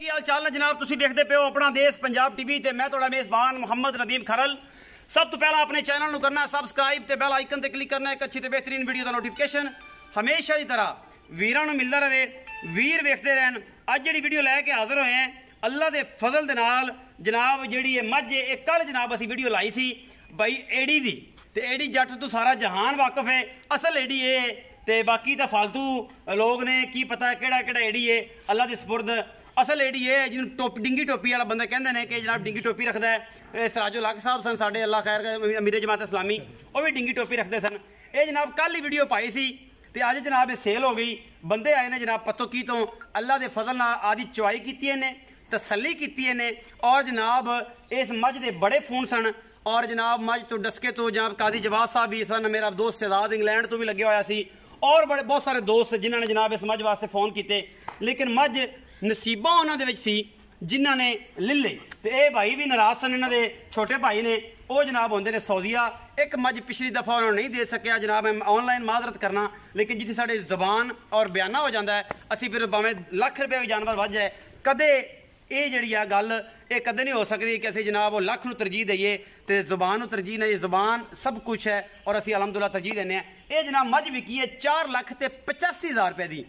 ਕੀ ਹਾਲ ਚਾਲ ਹੈ ਜਨਾਬ। ਤੁਸੀਂ ਦੇਖਦੇ ਪਿਓ ਆਪਣਾ ਦੇਸ਼ ਪੰਜਾਬ ਟੀਵੀ ਤੇ ਮੈਂ ਤੁਹਾਡਾ ਮੇਜ਼ਬਾਨ ਮੁਹੰਮਦ ਨਦੀਮ ਖਰਲ। ਸਭ ਤੋਂ ਪਹਿਲਾਂ ਆਪਣੇ ਚੈਨਲ ਨੂੰ ਕਰਨਾ ਸਬਸਕ੍ਰਾਈਬ ਤੇ ਬੈਲ ਆਈਕਨ ਤੇ ਕਲਿੱਕ ਕਰਨਾ ਇੱਕ ਅੱਛੀ ਤੇ ਬਿਹਤਰੀਨ ਵੀਡੀਓ ਦਾ ਨੋਟੀਫਿਕੇਸ਼ਨ ਹਮੇਸ਼ਾ ਦੀ ਤਰ੍ਹਾਂ ਵੀਰਾਂ ਨੂੰ ਮਿਲਦਾ ਰਹੇ, ਵੀਰ ਵੇਖਦੇ ਰਹਿਣ। ਅੱਜ ਜਿਹੜੀ ਵੀਡੀਓ ਲੈ ਕੇ ਹਾਜ਼ਰ ਹੋਏ ਹਾਂ ਅੱਲਾ ਦੇ ਫਜ਼ਲ ਦੇ ਨਾਲ ਜਨਾਬ, ਜਿਹੜੀ ਇਹ ਮੱਝ ਇਹ ਕੱਲ ਜਨਾਬ ਅਸੀਂ ਵੀਡੀਓ ਲਾਈ ਸੀ ਬਾਈ ਏਡੀ ਦੀ, ਤੇ ਏਡੀ ਜੱਟ ਤੋਂ ਸਾਰਾ ਜਹਾਨ ਵਾਕਿਫ ਹੈ। ਅਸਲ ਏਡੀ ਇਹ ਤੇ ਬਾਕੀ ਤਾਂ ਫालतू लोग ने की पता ਕਿਹੜਾ ਏਡੀ ਹੈ ਅੱਲਾ ਦੀ ਸਪੁਰਦ। ਅਸਲ ਏਡੀ ਇਹ ਜਿਹਨੂੰ ਟੋਪੀ ਡਿੰਗੀ ਟੋਪੀ ਵਾਲਾ ਬੰਦਾ ਕਹਿੰਦੇ ਨੇ ਕਿ ਜਨਾਬ ਡਿੰਗੀ ਟੋਪੀ ਰੱਖਦਾ ਹੈ। ਸਰਾਜੋ ਲੱਖ ਸਾਹਿਬ ਸਨ ਸਾਡੇ ਅੱਲਾ ਖੈਰ ਅਮੀਰ ਜਮਾਤ ਇਸਲਾਮੀ, ਉਹ ਵੀ ਡਿੰਗੀ ਟੋਪੀ ਰੱਖਦੇ ਸਨ। ਇਹ ਜਨਾਬ ਕੱਲ ਹੀ ਵੀਡੀਓ ਪਾਈ ਸੀ ਤੇ ਅੱਜ ਜਨਾਬ ਇਹ ਸੇਲ ਹੋ ਗਈ। ਬੰਦੇ ਆਏ ਨੇ ਜਨਾਬ ਪੱਤੋ ਕੀ ਤੋਂ, ਅੱਲਾ ਦੇ ਫਜ਼ਲ ਨਾਲ ਆਦੀ ਚੁਆਈ ਕੀਤੀ ਇਹਨੇ, तसली की ने। और जनाब इस मझ के बड़े फोन सन और जनाब मझ तो डस्के तो जनाब काजी जवाब साहब भी सन, मेरा दोस्त शहजाद इंग्लैंड तो भी लगे होया सी और बड़े बहुत सारे दोस्त जिन्होंने जनाब इस मझ वास्ते फोन किए, लेकिन मझ नसीबा उन्होंने विच सी जिन्हों ने ले ली। तो ये भाई भी नाराज सन, इन्होंने छोटे भाई ने वो जनाब होंगे ने सऊदीया। एक मझ पिछली दफ़ा उन्होंने नहीं दे सकिया जनाब, मैं ऑनलाइन माजरत करना, लेकिन जितनी साढ़े जबान और बयाना हो जाता है असी फिर भावें लख रुपये भी जानवर वध जाए कदे ये जी गल ये कदे नहीं हो सकती कि असी जनाब वो लख नूं तरजीह दईए तो जुबान नूं तरजीह नहीं। जुबान सब कुछ है और असी अलहमदुल्ला तरजीह देने। ये जनाब मझ विकी है 4,85,000 रुपये की।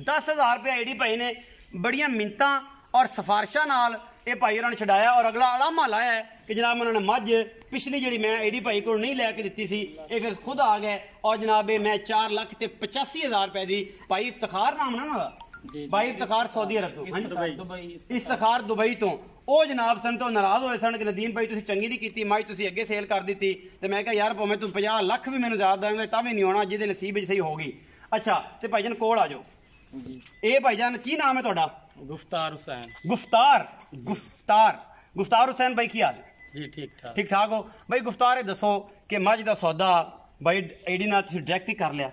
10,000 रुपया एडी भाई ने बड़िया मिन्नतां और सिफारिशा नाल ये भाई उन्होंने छड़ाया और अगला अलामा लाया है कि जनाब उन्होंने मझ पिछली जी मैं एडी भाई को नहीं लैके दी सी, ये फिर खुद आ गए और जनाब मैं 4,85,000 रुपये की। भाई इफ्तिखार नाम ना भाई इफ्तिखार सऊदी अरब तो इफ्तिखार दुबई तो वो जनाब सन तो नाराज होए सन कि नदीम भाई तुसीं चंगी नहीं की, मझ तुसीं अगे सेल कर दी। तो मैं कहा यार भावें तू 50 लख भी मैंने ज़्यादा देंगे तां भी नहीं होना जिहदे नसीब सही होगी। अच्छा तो भाईजान कोल आ जाओ। ये भाईजान की नाम है तुहाडा? गुफ्तार हुसैन। गुफ्तार हुसैन भाई की हाल जी? ठीक ठाक हो भाई। गुफ्तार ये दसो कि मझ का सौदा भाई एडी नाल तुसीं डायरेक्ट ही कर लिया?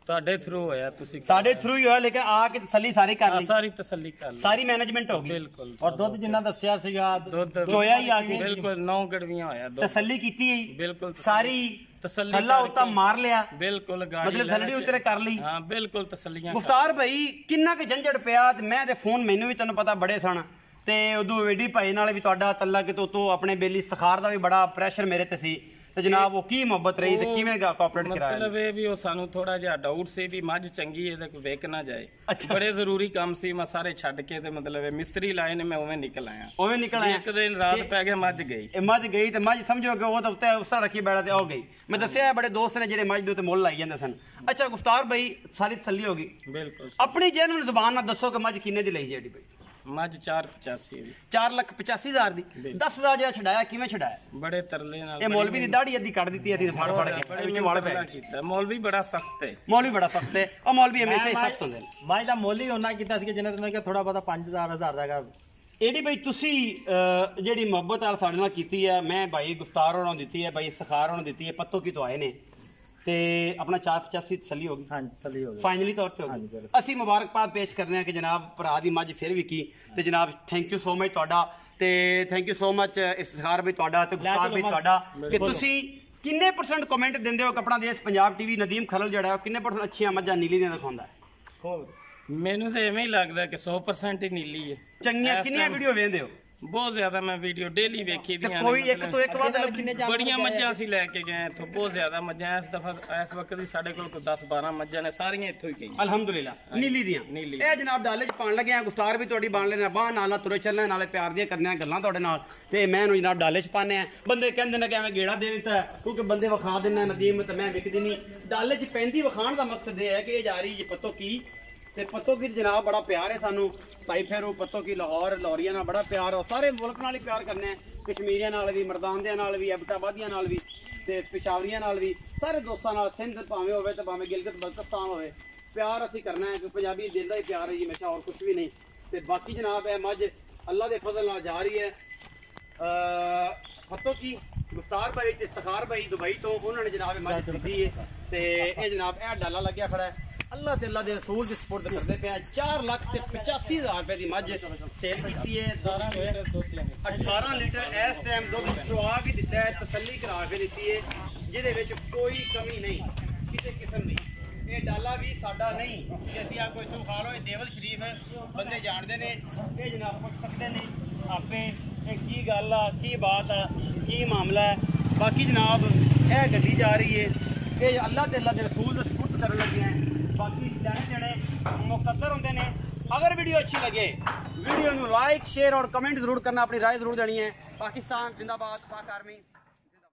ਤੁਹਾਡੇ ਥਰੂ ਹੋਇਆ, ਤੁਸੀਂ ਸਾਡੇ ਥਰੂ ਹੀ ਹੋਇਆ, ਲੇਕਿਨ ਆ ਕੇ ਤਸੱਲੀ ਸਾਰੀ ਕਰ ਲਈ, ਸਾਰੀ ਤਸੱਲੀ ਕਰ ਲਈ, ਸਾਰੀ ਮੈਨੇਜਮੈਂਟ ਹੋ ਗਈ ਬਿਲਕੁਲ। ਔਰ ਦੁੱਧ ਜਿੰਨਾ ਦੱਸਿਆ ਸੀਗਾ ਦੁੱਧ ਚੋਇਆ ਹੀ ਆ ਕੇ ਬਿਲਕੁਲ 9 ਗੜਵੀਆਂ ਹੋਇਆ ਦੁੱਧ, ਤਸੱਲੀ ਕੀਤੀ ਹੈ ਬਿਲਕੁਲ ਸਾਰੀ ਤਸੱਲੀ, ਥੱਲਾ ਉੱਤਾ ਮਾਰ ਲਿਆ ਬਿਲकुल गाड़ी मतलब ਥੱਲੇ ਉੱਤੇ ਕਰ ਲਈ। ਹਾਂ ਬਿਲकुल ਤਸੱਲੀਆਂ। ਗੁਫਤਾਰ ਭਾਈ ਕਿੰਨਾ ਕੁ ਝੰਜੜ ਪਿਆ ਤੇ ਮੈਂ ਤੇ ਫੋਨ ਮੈਨੂੰ ਵੀ ਤੈਨੂੰ ਪਤਾ ਬੜੇ ਸਨ ਤੇ ਉਦੋਂ ਏਡੀ ਭਾਈ ਨਾਲ ਵੀ ਤੁਹਾਡਾ ਤੱਲਾ ਕਿ ਤੋ ਆਪਣੇ ਬੇਲੀ ਸਖਾਰ ਦਾ ਵੀ ਬੜਾ ਪ੍ਰੈਸ਼ਰ ਮੇਰੇ ਤੇ ਸੀ ਤੇ ਜਨਾਬ ਉਹ ਕੀ ਮੁਹੱਬਤ ਰਹੀ ਤੇ ਕਿਵੇਂ ਕੋਆਪਰੇਟ ਕਰਾਇਆ? ਮਤਲਬ ਇਹ ਵੀ ਉਹ ਸਾਨੂੰ ਥੋੜਾ ਜਿਹਾ ਡਾਊਟ ਸੀ ਵੀ ਮੱਝ ਚੰਗੀ ਹੈ ਤੇ ਵੇਚ ਨਾ ਜਾਏ। ਬੜੇ ਜ਼ਰੂਰੀ ਕੰਮ ਸੀ, ਮੈਂ ਸਾਰੇ ਛੱਡ ਕੇ ਤੇ ਮਤਲਬ ਮਿਸਤਰੀ ਲਾਏ ਨੇ, ਮੈਂ ਉਵੇਂ ਨਿਕਲ ਆਇਆ। ਇੱਕ ਦਿਨ ਰਾਤ ਪੈ ਗਿਆ ਮੱਝ ਗਈ, ਮੱਝ ਤੇ ਮੱਝ ਸਮਝੋ ਕਿ ਉਹ ਤਾਂ ਉੱਤੇ ਉਸਾ ਰੱਖੀ ਬੈਠਾ ਤੇ ਉਹ ਗਈ। ਮੈਂ ਦੱਸਿਆ ਬੜੇ ਦੋਸਤ ਨੇ ਜਿਹੜੇ ਮੱਝ ਦੇ ਉੱਤੇ ਮੁੱਲ ਲਾਈ ਜਾਂਦੇ ਸਨ। ਅੱਛਾ ਗੁਫਤਾਰ ਭਾਈ ਸਾਰੀ ਤਸੱਲੀ ਹੋ ਗਈ? ਬਿਲਕੁਲ। ਆਪਣੀ ਜੈਨੂਨ ਜ਼ਬਾਨ ਨਾਲ ਦੱਸੋ ਕਿ ਮੱਝ ਕਿੰਨੇ ਦੀ ਲਈ ਜਿਹੜੀ ਭਾਈ? ਮੱਝ 4,85 ਦੀ। 4,85,000 ਦੀ। 10,000 ਜਿਹੜਾ ਛਡਾਇਆ ਕਿਵੇਂ ਛਡਾਇਆ? ਬੜੇ ਤਰਲੇ ਨਾਲ। ਇਹ ਮੌਲਵੀ ਦੀ ਦਾੜੀ ਅੱਧੀ ਕੱਢ ਦਿੱਤੀ ਅਸੀਂ ਫੜ ਕੇ ਵਿੱਚ ਵਾਲ ਪੈ ਕੀਤਾ। ਮੌਲਵੀ ਬੜਾ ਸਖਤ ਹੈ, ਮੌਲਵੀ ਬੜਾ ਸਖਤ ਹੈ। ਉਹ ਮੌਲਵੀ ਹਮੇਸ਼ਾ ਹੀ ਸਖਤ ਹੁੰਦੇ ਨੇ। ਮੱਝ ਦਾ ਮੁੱਲ ਹੀ ਉਹਨਾਂ ਕੀਤਾ ਸੀ ਕਿ ਜਿੰਨਾ ਤੁਹਾਨੂੰ ਕਿ ਥੋੜਾ ਬਹੁਤਾ 5,000 ਦਾ ਹੈਗਾ। ਏਡੀ ਭਾਈ ਤੁਸੀਂ ਜਿਹੜੀ ਮੁਹੱਬਤ ਨਾਲ ਸਾਡੇ ਨਾਲ ਕੀਤੀ ਹੈ, ਮੈਂ ਭਾਈ ਗੁਫਤਾਰ ਹੋਰਾਂ ਨੂੰ ਦਿੱਤੀ ਹੈ, ਭਾਈ ਸਖਾਰ ਹੋਰਾਂ ਨੂੰ ਦਿੱਤੀ ਹੈ, ਪੱਤੋ ਕੀ ਤੋਂ ਆਏ ਨੇ ਤੇ ਆਪਣਾ 4,85 ਤਸੱਲੀ ਹੋ ਗਈ। ਹਾਂਜੀ ਤਸੱਲੀ ਹੋ ਗਈ, ਫਾਈਨਲੀ ਤੌਰ ਤੇ ਹੋ ਗਈ। ਅਸੀਂ ਮੁਬਾਰਕਬਾਦ ਪੇਸ਼ ਕਰਨੇ ਆ ਕਿ ਜਨਾਬ ਭਰਾ ਦੀ ਮੱਝ ਫਿਰ ਵਿਕੀ ਤੇ ਜਨਾਬ ਥੈਂਕ ਯੂ ਸੋ ਮਚ ਤੁਹਾਡਾ ਤੇ thank you so much Iftikhar ਵੀ ਤੁਹਾਡਾ ਤੇ ਗੁਫਤਾਰ ਵੀ ਤੁਹਾਡਾ ਕਿ ਤੁਸੀਂ ਕਿੰਨੇ % ਕਮੈਂਟ ਦਿੰਦੇ ਹੋ ਕਿ ਆਪਣਾ ਦੇਸ਼ ਪੰਜਾਬ ਟੀਵੀ ਨਦੀਮ ਖਰਲ ਜਿਹੜਾ ਕਿੰਨੇ % ਅੱਛੀਆਂ ਮੱਝਾਂ ਨੀਲੀ ਦੀਆਂ ਦਿਖਾਉਂਦਾ ਹੈ? ਮੈਨੂੰ ਤਾਂ ਐਵੇਂ ਹੀ ਲੱਗਦਾ ਕਿ 100% ਹੀ ਨੀਲੀ ਹੈ। ਚੰਗੀਆਂ ਕਿੰਨੀਆਂ ਵੀਡੀਓ ਵੇਖਦੇ ਹੋ? बहुत ज्यादा मैं वीडियो डेली वेखी दी कोई एक तो एक बात बड़ियां मज्जां ਅਸੀਂ ਲੈ ਕੇ ਗਏ ਇੱਥੋਂ, ਬਹੁਤ ਜ਼ਿਆਦਾ ਮੱਝਾਂ ਇਸ ਦਫਾ ਇਸ ਵਕਤ ਵੀ ਸਾਡੇ ਕੋਲ 10-12 ਮੱਝਾਂ ਨੇ, ਸਾਰੀਆਂ ਇੱਥੋਂ ਹੀ ਗਈਆਂ ਅਲਹਮਦੁਲਿਲਾ ਨੀਲੀ ਦੀਆਂ। ਇਹ ਜਨਾਬ ਡਾਲੇ ਚ ਪਾਣ ਲੱਗੇ ਆ, ਗੁਫਤਾਰ ਵੀ ਤੁਹਾਡੀ ਬਣ ਲੈਣਾ, ਬਾਹ ਨਾਲ ਤੁਰੇ ਚੱਲਣਾ, ਨਾਲੇ ਪਿਆਰ ਦੀਆਂ ਕਰਨੀਆਂ ਗੱਲਾਂ ਤੁਹਾਡੇ ਨਾਲ ਤੇ ਮੈਂ ਨੂੰ ਜਨਾਬ ਡਾਲੇ ਚ ਪਾਣੇ ਆ। ਬੰਦੇ ਕਹਿੰਦੇ ਨੇ ਕਿ ਐਵੇਂ ਗੇੜਾ ਦੇ ਦਿੱਤਾ ਕਿਉਂਕਿ ਬੰਦੇ ਵਿਖਾ ਦਿੰਨਾ ਨਦੀਮ ਤੇ ਮੈਂ ਵਿਕਦੀ ਨਹੀਂ। ਡਾਲੇ ਚ ਪੈਂਦੀ ਵਿਖਾਣ ਦਾ ਮਕਸਦ ਇਹ ਹੈ ਕਿ ਇਹ ਜਾ ਰਹੀ ਜੀ ਪੱਤੋ ਕੀ ਤੇ ਪੱਤੋ ਕੀ ਜਨਾਬ ਬੜਾ ਪਿਆਰ ਹੈ ਸਾਨੂੰ ਭਾਈ ਫੇਰੂ ਪੱਤੋ ਕੀ ਲਾਹੌਰ ਲਾਹੌਰੀਆਂ ਨਾਲ ਬੜਾ ਪਿਆਰ, ਔਰ ਸਾਰੇ ਮੁਲਕ ਨਾਲ ਹੀ ਪਿਆਰ ਕਰਨਾ ਹੈ, ਕਸ਼ਮੀਰੀਆਂ ਨਾਲ ਵੀ, ਮਰਦਾਨਦਿਆਂ ਨਾਲ ਵੀ, ਐਬਟਾਬਾਦੀਆਂ ਨਾਲ ਵੀ ਤੇ ਪਿਸ਼ਾਵਰੀਆਂ ਨਾਲ ਵੀ, ਸਾਰੇ ਦੋਸਤਾਂ ਨਾਲ, ਸਿੰਧ ਭਾਵੇਂ ਹੋਵੇ ਤੇ ਭਾਵੇਂ ਗਿਲਗਿਤ ਬਲਤਿਸਤਾਨ ਹੋਵੇ, ਪਿਆਰ ਅਸੀਂ ਕਰਨਾ ਹੈ ਕਿ ਪੰਜਾਬੀ ਦਿਲ ਦਾ ਹੀ ਪਿਆਰ ਹੈ ਜੀ ਹਮੇਸ਼ਾ, ਹੋਰ ਕੁਝ ਵੀ ਨਹੀਂ। ਤੇ ਬਾਕੀ ਜਨਾਬ ਇਹ ਮੱਝ ਅੱਲਾ ਦੇ ਫਜ਼ਲ ਨਾਲ ਜਾ ਰਹੀ ਹੈ। ਪੱਤੋ ਕੀ ਗੁਫਤਾਰ ਭਾਈ ਤੇ ਇਫਤਖਾਰ ਭਾਈ ਦੁਬਈ ਤੋਂ ਉਹਨਾਂ ਨੇ ਜਨਾਬ ਇਹ ਮੱਝ ਖਰੀਦੀ ਹੈ ਤੇ ਇਹ ਜਨਾਬ ਇਹ ਡਾਲਾ ਲੱਗਿਆ ਖੜਾ ਹੈ। अल्लाह ते अल्लाह दे रसूल दी सपोर्ट करदे पे 4,85,000 रुपए दी मझ सेल कीती है। 18 लीटर इस टाइम दुध चुआ भी दिता है, तसल्ली करा के दी है, जिहदे विच कोई कमी नहीं किसी किस्म दी। ये डाला भी साडा नहीं कि असं आ कोई खा लो। देवल शरीफ बंदे जानते ने ये जनाब पुछ सकते ने आपे की गल आ की बात आ की मामला है। बाकी जनाब यह गड्डी जा रही है ये अल्लाह ते अल्लाह के रसूल दे सुपुर्द करन लगे हैं। बाकी लैने देने मुकद्दर होंदे ने। अगर वीडियो अच्छी लगे वीडियो को लाइक शेयर और कमेंट जरूर करना, अपनी राय जरूर देनी है। पाकिस्तान जिंदाबाद, पाक आर्मी।